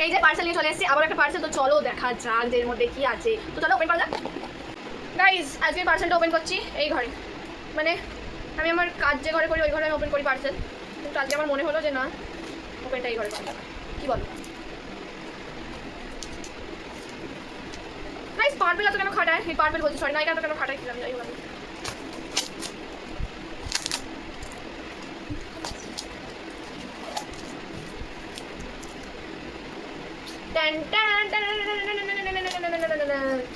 এই যে পার্সেল নিয়ে চলে এসেছি, আবার একটা পার্সেল। তো চলো দেখা যাক এর মধ্যে কি আছে। তো চলো ওপেন করা যাক। গাইজ আজকে পার্সেলটা ওপেন করছি এই ঘরে, মানে আমি আমার কাজ যে ঘরে করি ওই ঘরে আমি ওপেন করি পার্সেল, কিন্তু আজকে আমার মনে হলো যে না, ওপেনটা এই ঘরে করা যাবে। কি বলো গাইজ? পার্পেল এত কেন খাটায়? এই পার্পেল বলছি, সরি নাইকা এত কেন খাটায় ছিলাম, যাই হোক।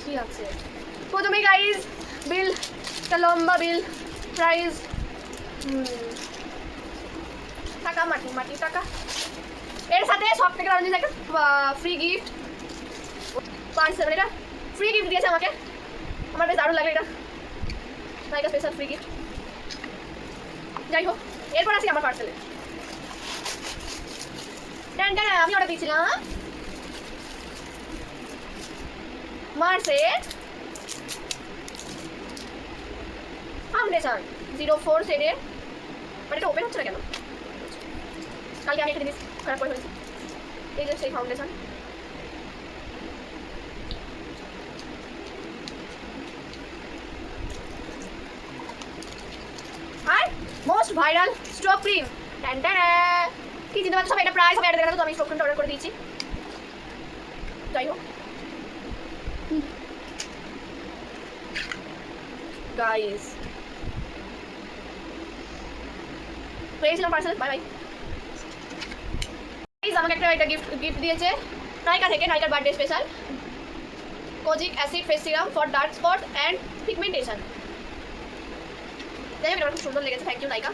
কি আছে প্রথমে গাইজ? বিল, একটা লম্বা বিল, প্রাইস টাকা, মাটি মাটি টাকা। এর সাথে সব থেকে দারুণ জিনিস একটা ফ্রি গিফট পার্সেল, মানে এটা ফ্রি গিফট দিয়েছে আমাকে, আমার বেশ দারুণ লাগে এটা, নাইকা স্পেশাল ফ্রি গিফট। যাই হোক, এরপর আসি আমার পার্সেলে। আমি অর্ডার দিয়েছিলাম মার্সে ফাউন্ডেশন 04 শেডের, মানে এটা ওপেন হচ্ছে না কেন? কালকে আমি একটা জিনিস খারাপ করে ফেলেছি, এই যে সেই ফাউন্ডেশন। আর মোস্ট ভাইরাল স্ট্রোক ক্রিম, কি চিন্তা পাচ্ছ? সব এটা প্রাইস হবে, এটা দেখা তো আমি স্ট্রোক ক্রিমটা অর্ডার করে দিয়েছি। যাই হোক গাইস, পেয়েছিলাম পার্সেল, বাই বাই। আমাকে একটা এটা গিফট দিয়েছে নাইকা থেকে, নাইকার birthday special kojic acid face serum for dark spot and pigmentation. যাই হোক, এটা খুব সুন্দর লেগেছে, থ্যাংক ইউ নাইকা।